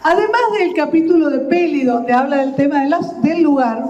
Además del capítulo de Peli, donde habla del tema del lugar,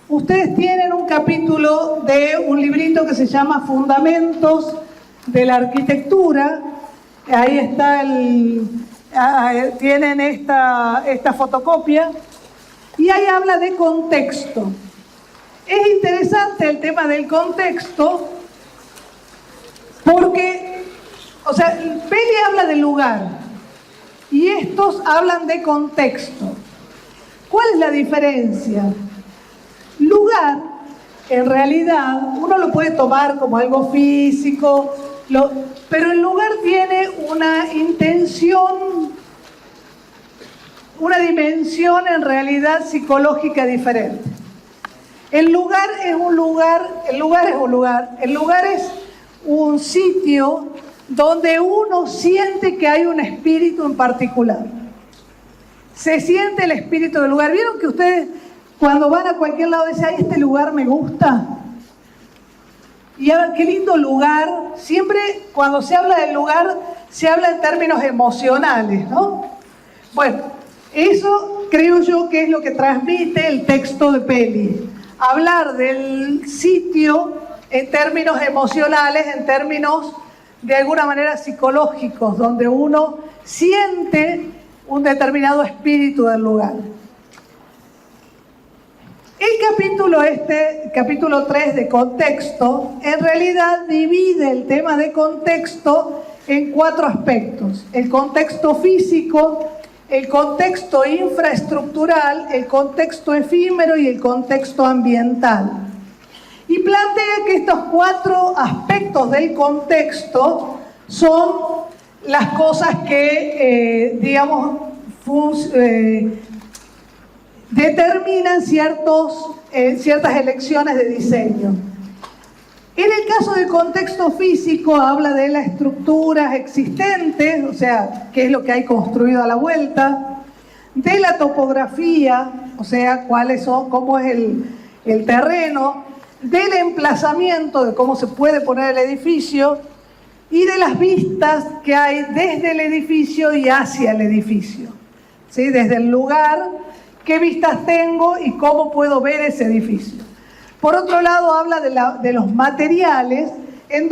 ustedes tienen un capítulo de un librito que se llama Fundamentos de la Arquitectura. Ahí está tienen esta fotocopia, y ahí habla de contexto. Es interesante el tema del contexto porque, Peli habla del lugar y estos hablan de contexto. ¿Cuál es la diferencia? Lugar, en realidad, uno lo puede tomar como algo físico, pero el lugar tiene una intención, una dimensión en realidad psicológica diferente. El lugar es un sitio donde uno siente que hay un espíritu en particular. Se siente el espíritu del lugar. ¿Vieron que ustedes cuando van a cualquier lado dicen, ay, este lugar me gusta? Y a ver, qué lindo lugar. Siempre cuando se habla del lugar, se habla en términos emocionales, ¿no? Bueno, eso creo yo que es lo que transmite el texto de Peli. Hablar del sitio en términos emocionales, en términos de alguna manera psicológicos, donde uno siente un determinado espíritu del lugar. El capítulo 3 de contexto, en realidad divide el tema de contexto en 4 aspectos: el contexto físico, el contexto infraestructural, el contexto efímero y el contexto ambiental. Y plantea que estos 4 aspectos del contexto son las cosas que, determinan ciertas elecciones de diseño. En el caso del contexto físico habla de las estructuras existentes, o sea, qué es lo que hay construido a la vuelta, de la topografía, o sea, cómo es el terreno, del emplazamiento, de cómo se puede poner el edificio, y de las vistas que hay desde el edificio y hacia el edificio. ¿Sí? Desde el lugar, qué vistas tengo y cómo puedo ver ese edificio. Por otro lado, habla de los materiales de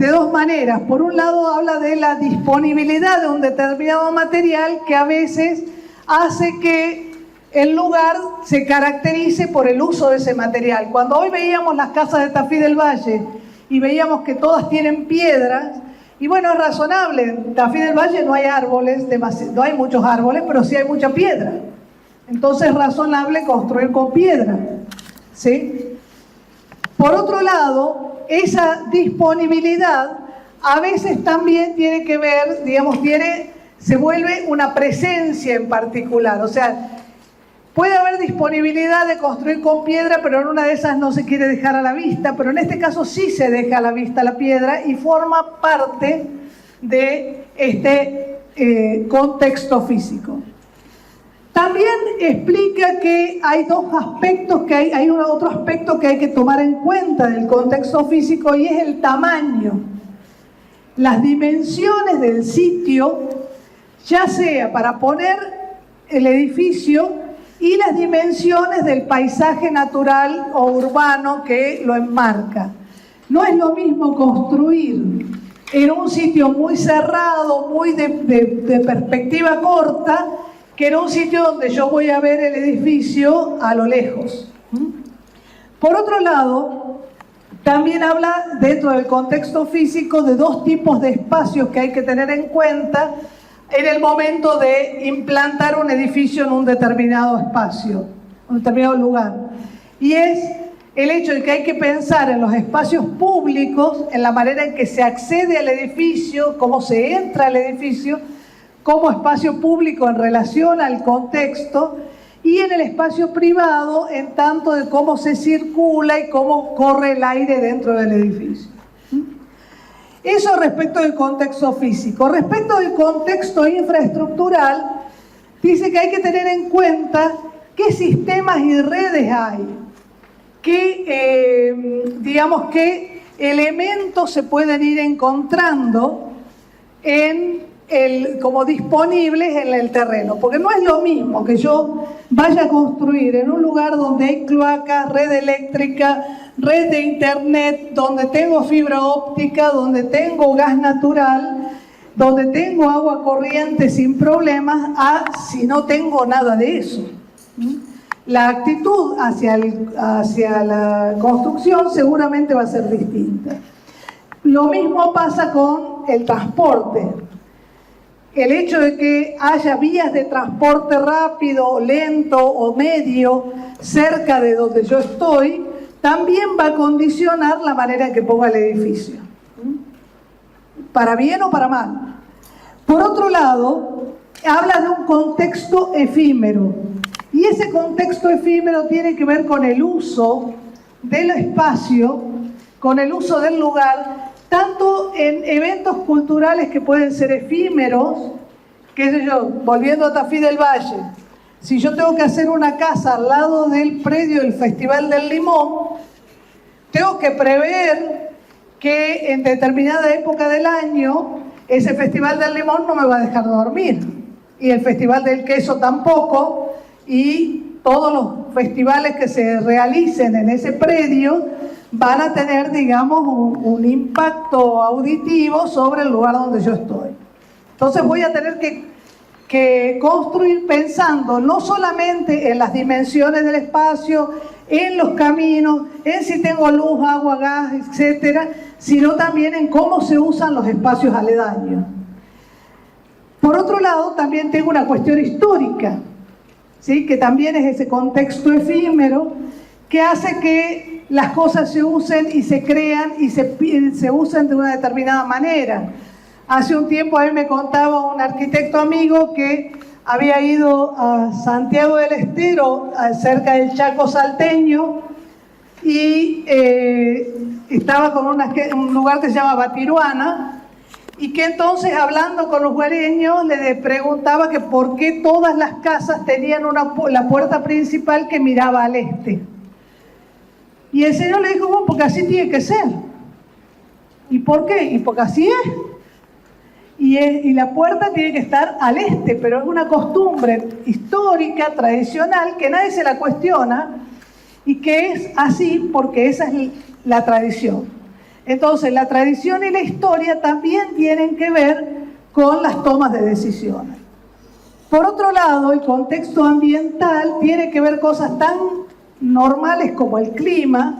dos maneras. Por un lado, habla de la disponibilidad de un determinado material que a veces hace que el lugar se caracterice por el uso de ese material. Cuando hoy veíamos las casas de Tafí del Valle y veíamos que todas tienen piedras, y bueno, es razonable, en Tafí del Valle no hay árboles, no hay muchos árboles, pero sí hay mucha piedra. Entonces es razonable construir con piedra, ¿sí? Por otro lado, esa disponibilidad a veces también tiene que ver, se vuelve una presencia en particular. O sea, puede haber disponibilidad de construir con piedra, pero en una de esas no se quiere dejar a la vista, pero en este caso sí se deja a la vista la piedra y forma parte de este contexto físico. También explica que hay dos aspectos, otro aspecto que hay que tomar en cuenta del contexto físico, y es el tamaño. Las dimensiones del sitio, ya sea para poner el edificio, y las dimensiones del paisaje natural o urbano que lo enmarca. No es lo mismo construir en un sitio muy cerrado, muy de perspectiva corta, que en un sitio donde yo voy a ver el edificio a lo lejos. Por otro lado, también habla dentro del contexto físico de 2 tipos de espacios que hay que tener en cuenta en el momento de implantar un edificio en un determinado espacio, un determinado lugar. Y es el hecho de que hay que pensar en los espacios públicos, en la manera en que se accede al edificio, cómo se entra al edificio, como espacio público en relación al contexto, y en el espacio privado en tanto de cómo se circula y cómo corre el aire dentro del edificio. Eso respecto del contexto físico. Respecto del contexto infraestructural, dice que hay que tener en cuenta qué sistemas y redes hay, qué elementos se pueden ir encontrando en como disponibles en el terreno, porque no es lo mismo que yo vaya a construir en un lugar donde hay cloacas, red eléctrica, red de internet, donde tengo fibra óptica, donde tengo gas natural, donde tengo agua corriente sin problemas, a si no tengo nada de eso. La actitud hacia la construcción seguramente va a ser distinta. Lo mismo pasa con el transporte. El hecho de que haya vías de transporte rápido, lento o medio cerca de donde yo estoy, también va a condicionar la manera en que ponga el edificio. Para bien o para mal. Por otro lado, habla de un contexto efímero. Y ese contexto efímero tiene que ver con el uso del espacio, con el uso del lugar, tanto en eventos culturales que pueden ser efímeros, qué sé yo, volviendo a Tafí del Valle, si yo tengo que hacer una casa al lado del predio del Festival del Limón, tengo que prever que en determinada época del año ese Festival del Limón no me va a dejar dormir, y el Festival del Queso tampoco, y todos los festivales que se realicen en ese predio van a tener, digamos, un impacto auditivo sobre el lugar donde yo estoy. Entonces voy a tener que construir pensando no solamente en las dimensiones del espacio, en los caminos, en si tengo luz, agua, gas, etcétera, sino también en cómo se usan los espacios aledaños. Por otro lado, también tengo una cuestión histórica, ¿sí? Que también es ese contexto efímero que hace que las cosas se usen y se crean y se usen de una determinada manera. Hace un tiempo a mí me contaba un arquitecto amigo que había ido a Santiago del Estero, cerca del Chaco salteño, y estaba con un lugar que se llama Batiruana, y que entonces, hablando con los guareños, le preguntaba que por qué todas las casas tenían la puerta principal que miraba al este. Y el señor le dijo, bueno, porque así tiene que ser. ¿Y por qué? Y porque así es. Y la puerta tiene que estar al este, pero es una costumbre histórica, tradicional, que nadie se la cuestiona, y que es así porque esa es la tradición. Entonces, la tradición y la historia también tienen que ver con las tomas de decisiones. Por otro lado, el contexto ambiental tiene que ver cosas tan normales como el clima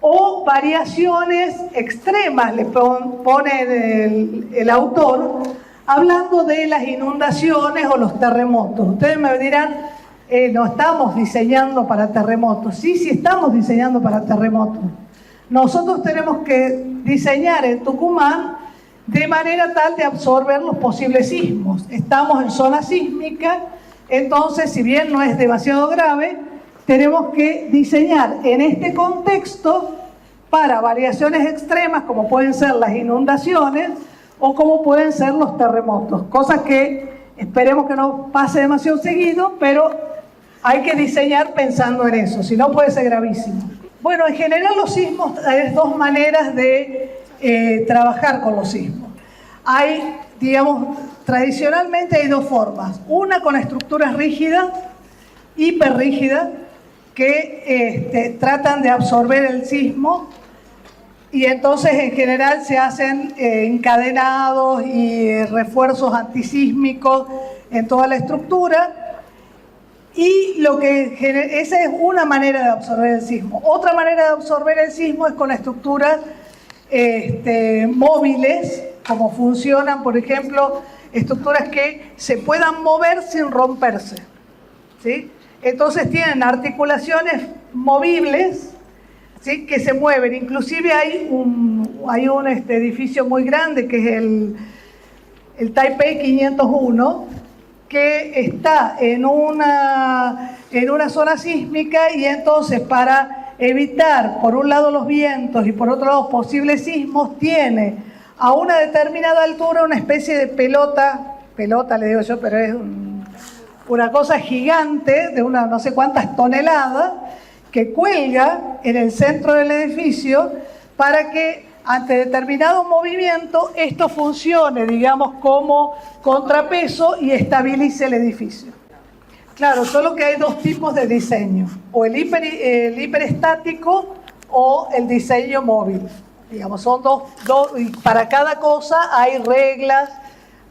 o variaciones extremas, le pone el autor, hablando de las inundaciones o los terremotos. Ustedes me dirán, no estamos diseñando para terremotos. Sí, estamos diseñando para terremotos. Nosotros tenemos que diseñar en Tucumán de manera tal de absorber los posibles sismos. Estamos en zona sísmica, entonces, si bien no es demasiado grave, tenemos que diseñar en este contexto para variaciones extremas, como pueden ser las inundaciones o como pueden ser los terremotos. Cosas que esperemos que no pase demasiado seguido, pero hay que diseñar pensando en eso, si no puede ser gravísimo. Bueno, en general los sismos, hay dos maneras de trabajar con los sismos. Hay, digamos, tradicionalmente hay dos formas. Una con estructuras rígidas, hiperrígidas, que tratan de absorber el sismo, y entonces en general se hacen encadenados y refuerzos antisísmicos en toda la estructura. Y esa es una manera de absorber el sismo. Otra manera de absorber el sismo es con estructuras móviles, como funcionan, por ejemplo, estructuras que se puedan mover sin romperse, ¿sí? Entonces tienen articulaciones movibles, ¿sí? Que se mueven. Inclusive hay un edificio muy grande que es el Taipei 501, que está en una zona sísmica, y entonces para evitar por un lado los vientos y por otro lado posibles sismos, tiene a una determinada altura una especie de pelota le digo yo, pero es una cosa gigante de no sé cuántas toneladas, que cuelga en el centro del edificio para que ante determinado movimiento, esto funcione, digamos, como contrapeso y estabilice el edificio. Claro, solo que hay dos tipos de diseño, o el hiperestático o el diseño móvil. Digamos, son dos, y para cada cosa hay reglas,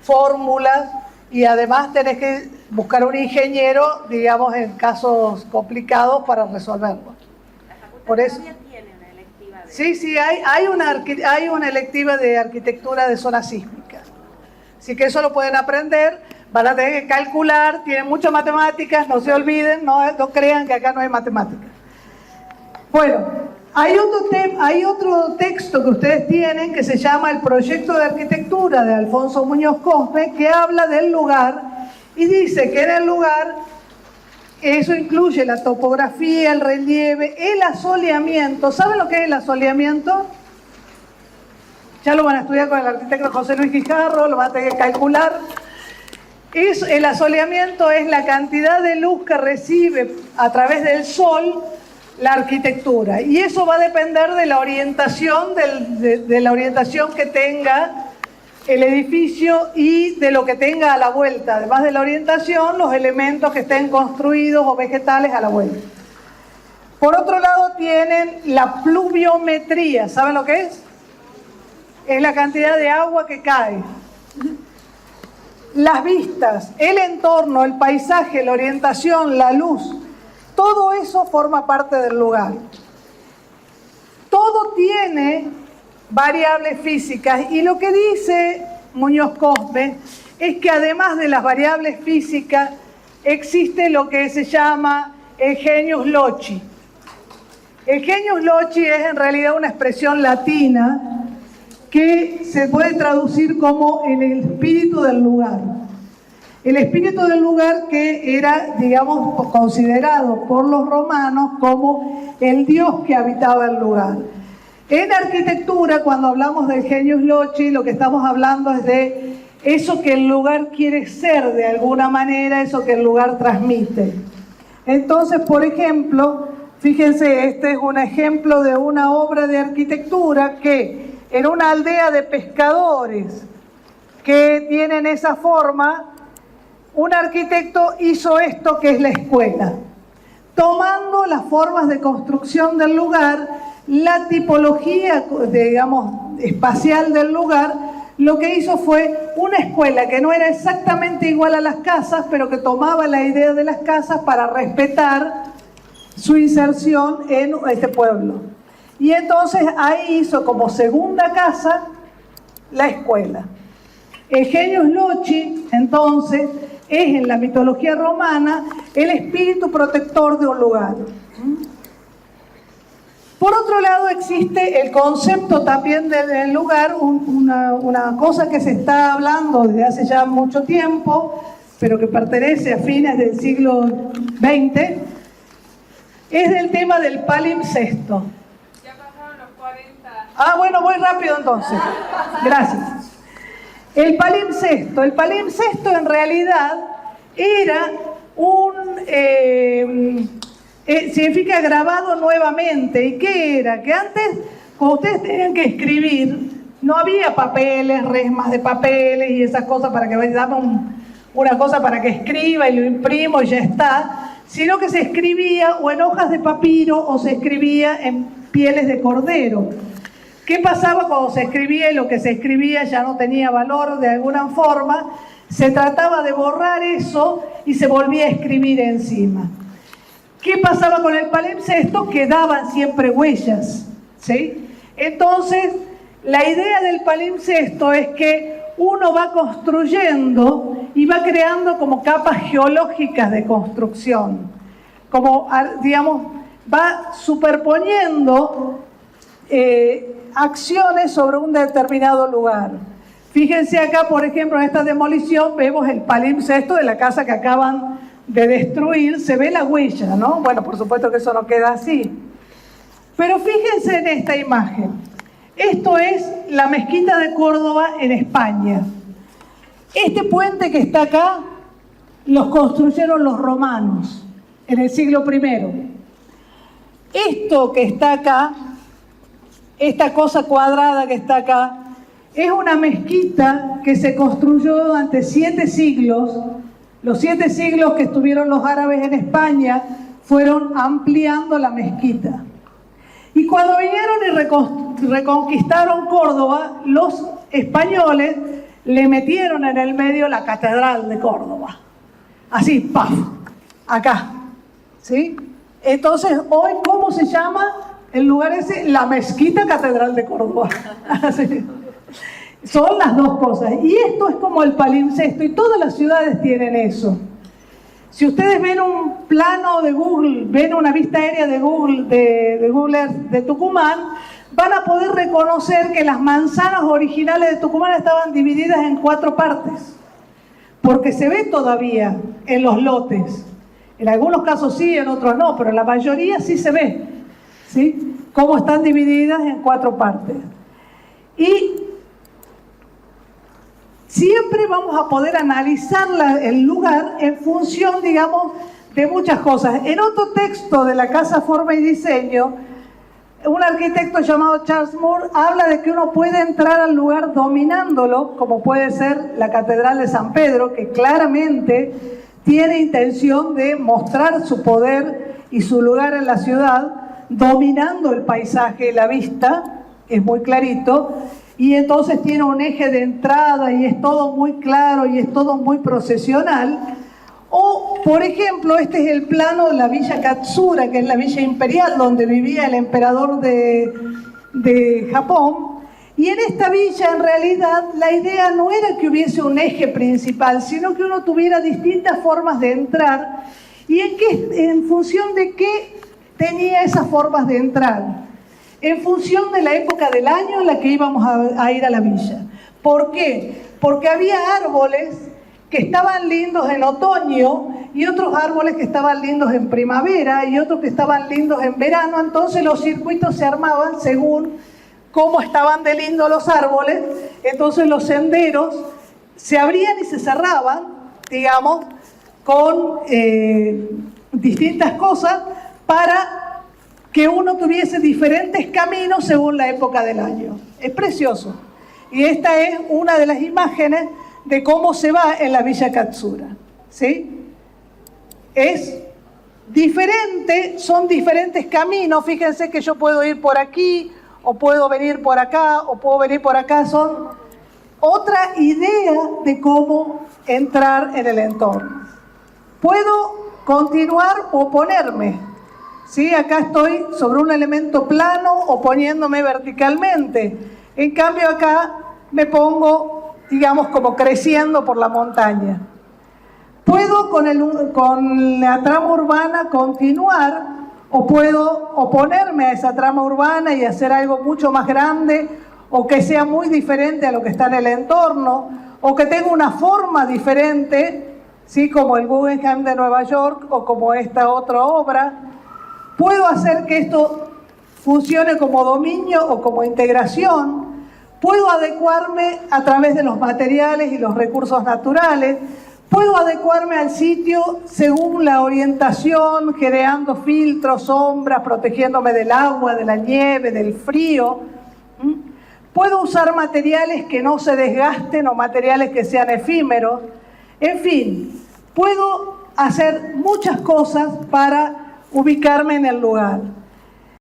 fórmulas, y además tenés que buscar un ingeniero, digamos, en casos complicados para resolverlo. Por eso. Sí, hay una electiva de arquitectura de zona sísmica. Así que eso lo pueden aprender, van a tener que calcular, tienen muchas matemáticas, no se olviden, no crean que acá no hay matemáticas. Bueno, hay otro texto que ustedes tienen que se llama El Proyecto de Arquitectura de Alfonso Muñoz Cosme, que habla del lugar y dice que en el lugar, eso incluye la topografía, el relieve, el asoleamiento. ¿Saben lo que es el asoleamiento? Ya lo van a estudiar con el arquitecto José Luis Guijarro, lo van a tener que calcular. El asoleamiento es la cantidad de luz que recibe a través del sol la arquitectura. Y eso va a depender de la orientación, de la orientación que tenga el edificio y de lo que tenga a la vuelta. Además de la orientación, los elementos que estén construidos o vegetales a la vuelta. Por otro lado tienen la pluviometría. ¿Saben lo que es? Es la cantidad de agua que cae. Las vistas, el entorno, el paisaje, la orientación, la luz, todo eso forma parte del lugar. Todo tiene variables físicas y lo que dice Muñoz Cosme es que además de las variables físicas existe lo que se llama el genius loci. El genius loci es en realidad una expresión latina que se puede traducir como el espíritu del lugar. El espíritu del lugar que era, digamos, considerado por los romanos como el dios que habitaba el lugar. En arquitectura, cuando hablamos del genius loci, lo que estamos hablando es de eso que el lugar quiere ser de alguna manera, eso que el lugar transmite. Entonces, por ejemplo, fíjense, este es un ejemplo de una obra de arquitectura que en una aldea de pescadores que tienen esa forma, un arquitecto hizo esto que es la escuela. Tomando las formas de construcción del lugar, la tipología, digamos, espacial del lugar, lo que hizo fue una escuela que no era exactamente igual a las casas, pero que tomaba la idea de las casas para respetar su inserción en este pueblo. Y entonces ahí hizo como segunda casa la escuela. El genius loci, entonces, es en la mitología romana el espíritu protector de un lugar. Por otro lado existe el concepto también del lugar, una cosa que se está hablando desde hace ya mucho tiempo, pero que pertenece a fines del siglo XX, es el tema del palimpsesto. Ya pasaron los 40. Ah, bueno, voy rápido entonces. Gracias. El palimpsesto en realidad era significa grabado nuevamente. ¿Y qué era? Que antes, cuando ustedes tenían que escribir, no había papeles, resmas de papeles y esas cosas para que dame una cosa para que escriba y lo imprimo y ya está, sino que se escribía o en hojas de papiro o se escribía en pieles de cordero. ¿Qué pasaba cuando se escribía y lo que se escribía ya no tenía valor de alguna forma? Se trataba de borrar eso y se volvía a escribir encima. ¿Qué pasaba con el palimpsesto? Quedaban siempre huellas, ¿sí? Entonces, la idea del palimpsesto es que uno va construyendo y va creando como capas geológicas de construcción. Como, digamos, va superponiendo acciones sobre un determinado lugar. Fíjense acá, por ejemplo, en esta demolición vemos el palimpsesto de la casa que acaban de destruir, se ve la huella, ¿no? Bueno, por supuesto que eso no queda así. Pero fíjense en esta imagen. Esto es la mezquita de Córdoba en España. Este puente que está acá, los construyeron los romanos en el siglo I. Esto que está acá esta cosa cuadrada que está acá, es una mezquita que se construyó durante 7 siglos. Los 7 siglos que estuvieron los árabes en España fueron ampliando la mezquita. Y cuando vinieron y reconquistaron Córdoba, los españoles le metieron en el medio la Catedral de Córdoba. Así, ¡paf! Acá. ¿Sí? Entonces, hoy, ¿cómo se llama el lugar ese? La Mezquita Catedral de Córdoba. Así. Son las dos cosas. Y esto es como el palimpsesto, y todas las ciudades tienen eso. Si ustedes ven un plano de Google, ven una vista aérea de Google, de Google Earth de Tucumán, van a poder reconocer que las manzanas originales de Tucumán estaban divididas en 4 partes. Porque se ve todavía en los lotes. En algunos casos sí, en otros no, pero en la mayoría sí se ve, ¿sí? Cómo están divididas en 4 partes. Y siempre vamos a poder analizar el lugar en función, digamos, de muchas cosas. En otro texto de la Casa Forma y Diseño, un arquitecto llamado Charles Moore habla de que uno puede entrar al lugar dominándolo, como puede ser la Catedral de San Pedro, que claramente tiene intención de mostrar su poder y su lugar en la ciudad, dominando el paisaje y la vista, es muy clarito, y entonces tiene un eje de entrada y es todo muy claro y es todo muy procesional. O, por ejemplo, este es el plano de la Villa Katsura, que es la villa imperial donde vivía el emperador de Japón. Y en esta villa, en realidad, la idea no era que hubiese un eje principal, sino que uno tuviera distintas formas de entrar. ¿Y en función de qué tenía esas formas de entrar? En función de la época del año en la que íbamos a ir a la villa. ¿Por qué? Porque había árboles que estaban lindos en otoño y otros árboles que estaban lindos en primavera y otros que estaban lindos en verano. Entonces los circuitos se armaban según cómo estaban de lindos los árboles. Entonces los senderos se abrían y se cerraban, digamos, con distintas cosas para que uno tuviese diferentes caminos según la época del año. Es precioso. Y esta es una de las imágenes de cómo se va en la Villa Katsura. ¿Sí? Es diferente, son diferentes caminos. Fíjense que yo puedo ir por aquí, o puedo venir por acá, o puedo venir por acá. Son otra idea de cómo entrar en el entorno. Puedo continuar o ponerme. ¿Sí? Acá estoy sobre un elemento plano o poniéndome verticalmente. En cambio acá me pongo, digamos, como creciendo por la montaña. Puedo con la trama urbana continuar o puedo oponerme a esa trama urbana y hacer algo mucho más grande o que sea muy diferente a lo que está en el entorno o que tenga una forma diferente, ¿sí? Como el Guggenheim de Nueva York o como esta otra obra. Puedo hacer que esto funcione como dominio o como integración. Puedo adecuarme a través de los materiales y los recursos naturales. Puedo adecuarme al sitio según la orientación, creando filtros, sombras, protegiéndome del agua, de la nieve, del frío. Puedo usar materiales que no se desgasten o materiales que sean efímeros. En fin, puedo hacer muchas cosas para ubicarme en el lugar.